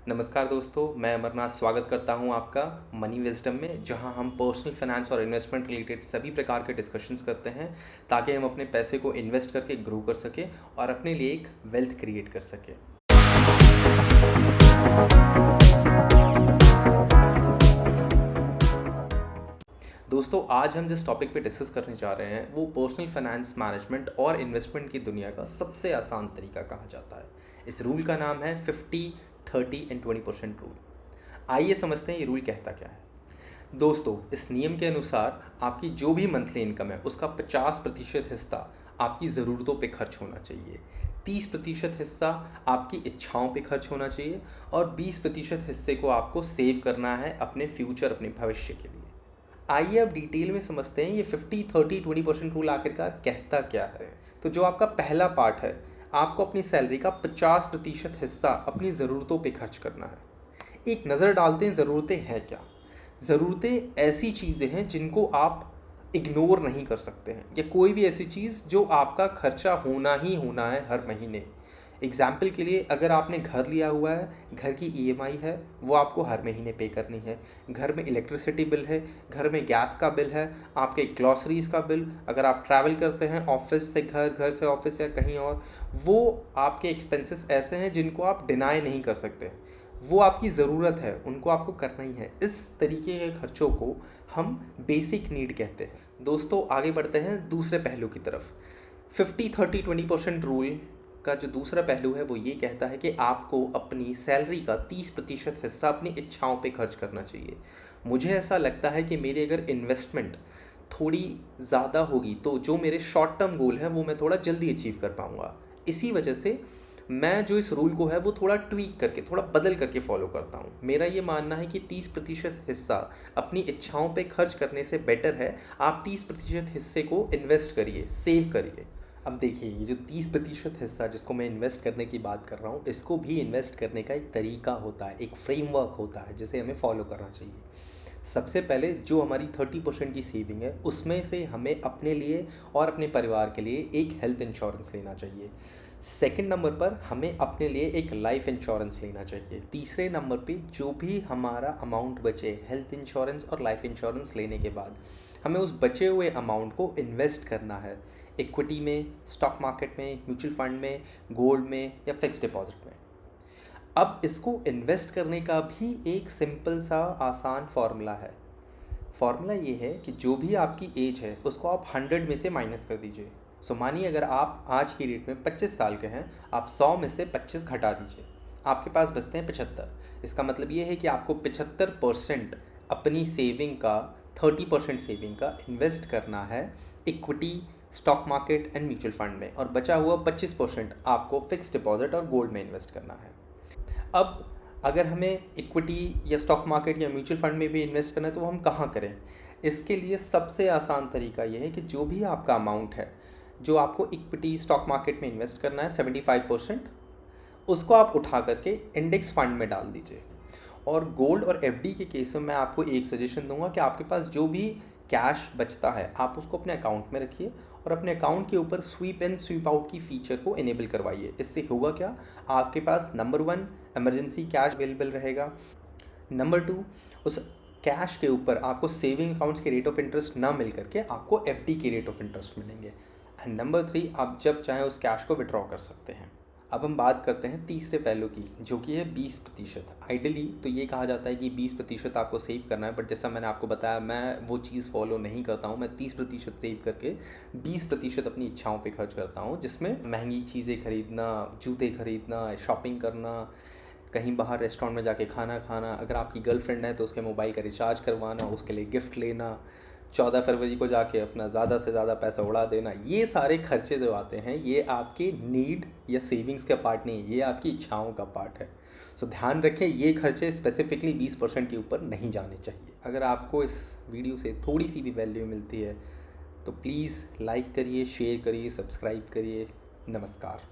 नमस्कार दोस्तों, मैं अमरनाथ स्वागत करता हूं आपका मनी विजडम में, जहां हम पर्सनल फाइनेंस और इन्वेस्टमेंट रिलेटेड सभी प्रकार के डिस्कशंस करते हैं ताकि हम अपने पैसे को इन्वेस्ट करके ग्रो कर सकें और अपने लिए एक वेल्थ क्रिएट कर सकें। दोस्तों, आज हम जिस टॉपिक पे डिस्कस करने जा रहे हैं वो पर्सनल फाइनेंस मैनेजमेंट और इन्वेस्टमेंट की दुनिया का सबसे आसान तरीका कहा जाता है। इस रूल का नाम है 50, 30 एंड 20% रूल। आइए समझते हैं ये रूल कहता क्या है। दोस्तों, इस नियम के अनुसार आपकी जो भी मंथली इनकम है उसका 50% हिस्सा आपकी ज़रूरतों पे खर्च होना चाहिए, 30% हिस्सा आपकी इच्छाओं पे खर्च होना चाहिए और 20% हिस्से को आपको सेव करना है अपने फ्यूचर, अपने भविष्य के लिए। आइए अब डिटेल में समझते हैं ये 50, 30, 20% रूल आखिरकार कहता क्या है। तो जो आपका पहला पार्ट है, आपको अपनी सैलरी का 50% हिस्सा अपनी ज़रूरतों पे खर्च करना है। एक नज़र डालते हैं ज़रूरतें हैं क्या। ज़रूरतें ऐसी चीज़ें हैं जिनको आप इग्नोर नहीं कर सकते हैं, या कोई भी ऐसी चीज़ जो आपका खर्चा होना ही होना है हर महीने। एग्ज़ाम्पल के लिए, अगर आपने घर लिया हुआ है, घर की ईएमआई है, वो आपको हर महीने पे करनी है। घर में इलेक्ट्रिसिटी बिल है, घर में गैस का बिल है, आपके ग्लॉसरीज़ का बिल, अगर आप ट्रैवल करते हैं ऑफिस से घर, घर से ऑफिस या कहीं और, वो आपके एक्सपेंसेस ऐसे हैं जिनको आप डिनाई नहीं कर सकते। वो आपकी ज़रूरत है, उनको आपको करना ही है। इस तरीके के खर्चों को हम बेसिक नीड कहते हैं। दोस्तों, आगे बढ़ते हैं दूसरे पहलू की तरफ। 50, 30, 20% रूल का जो दूसरा पहलू है वो ये कहता है कि आपको अपनी सैलरी का 30% हिस्सा अपनी इच्छाओं पे खर्च करना चाहिए। मुझे ऐसा लगता है कि मेरी अगर इन्वेस्टमेंट थोड़ी ज़्यादा होगी तो जो मेरे शॉर्ट टर्म गोल है वो मैं थोड़ा जल्दी अचीव कर पाऊँगा। इसी वजह से मैं जो इस रूल को है वो थोड़ा ट्वीक करके, थोड़ा बदल करके फॉलो करता हूँ। मेरा ये मानना है कि 30% हिस्सा अपनी इच्छाओं पे खर्च करने से बेटर है आप 30% हिस्से को इन्वेस्ट करिए, सेव करिए। अब देखिए, ये जो 30% हिस्सा जिसको मैं इन्वेस्ट करने की बात कर रहा हूँ, इसको भी इन्वेस्ट करने का एक तरीका होता है, एक फ्रेमवर्क होता है जिसे हमें फॉलो करना चाहिए। सबसे पहले जो हमारी 30% की सेविंग है उसमें से हमें अपने लिए और अपने परिवार के लिए एक हेल्थ इंश्योरेंस लेना चाहिए। सेकंड नंबर पर हमें अपने लिए एक लाइफ इंश्योरेंस लेना चाहिए। तीसरे नंबर पे जो भी हमारा अमाउंट बचे हेल्थ इंश्योरेंस और लाइफ इंश्योरेंस लेने के बाद, हमें उस बचे हुए अमाउंट को इन्वेस्ट करना है इक्विटी में, स्टॉक मार्केट में, म्यूचुअल फंड में, गोल्ड में या फिक्स डिपॉजिट में। अब इसको इन्वेस्ट करने का भी एक सिंपल सा आसान फार्मूला है। फार्मूला ये है कि जो भी आपकी एज है उसको आप 100 में से माइनस कर दीजिए। सो मानिए अगर आप आज की डेट में 25 साल के हैं, आप 100 में से 25 घटा दीजिए, आपके पास बचते हैं 75। इसका मतलब ये है कि आपको 75% अपनी सेविंग का, 30% सेविंग का इन्वेस्ट करना है equity, stock market and mutual fund में, और बचा हुआ 25% आपको फिक्स डिपॉजिट और गोल्ड में इन्वेस्ट करना है। अब अगर हमें इक्विटी या स्टॉक मार्केट या म्यूचुअल फंड में भी इन्वेस्ट करना है तो हम कहाँ करें। इसके लिए सबसे आसान तरीका यह है कि जो भी आपका अमाउंट है जो आपको इक्विटी, स्टॉक मार्केट में इन्वेस्ट करना है 75%, उसको आप उठा करके इंडेक्स फंड में डाल दीजिए। और गोल्ड और एफडी के केस में मैं आपको एक सजेशन दूंगा कि आपके पास जो भी कैश बचता है आप उसको अपने अकाउंट में रखिए और अपने अकाउंट के ऊपर स्वीप इन स्वीप आउट की फीचर को इनेबल करवाइए। इससे होगा क्या, आपके पास नंबर 1 इमरजेंसी कैश अवेलेबल रहेगा, नंबर 2 उस कैश के ऊपर आपको सेविंग अकाउंट्स के रेट ऑफ इंटरेस्ट ना मिल करके आपको एफडी के रेट ऑफ इंटरेस्ट मिलेंगे, एंड नंबर 3 आप जब चाहें उस कैश को विड्रॉ कर सकते हैं। अब हम बात करते हैं तीसरे पहलू की, जो कि है 20%। आइडियली तो ये कहा जाता है कि 20% आपको सेव करना है, बट जैसा मैंने आपको बताया मैं वो चीज़ फॉलो नहीं करता हूँ। मैं 30% सेव करके 20% अपनी इच्छाओं पे खर्च करता हूँ, जिसमें महंगी चीज़ें खरीदना, जूते खरीदना, शॉपिंग करना, कहीं बाहर रेस्टोरेंट में जाके खाना खाना, अगर आपकी गर्लफ्रेंड है तो उसके मोबाइल का रिचार्ज करवाना, उसके लिए गिफ्ट लेना, 14 फरवरी को जाके अपना ज़्यादा से ज़्यादा पैसा उड़ा देना। ये सारे खर्चे जो आते हैं ये आपके नीड या सेविंग्स का पार्ट नहीं है, ये आपकी इच्छाओं का पार्ट है। सो ध्यान रखें, ये खर्चे स्पेसिफिकली 20% के ऊपर नहीं जाने चाहिए। अगर आपको इस वीडियो से थोड़ी सी भी वैल्यू मिलती है तो प्लीज़ लाइक करिए, शेयर करिए, सब्सक्राइब करिए। नमस्कार।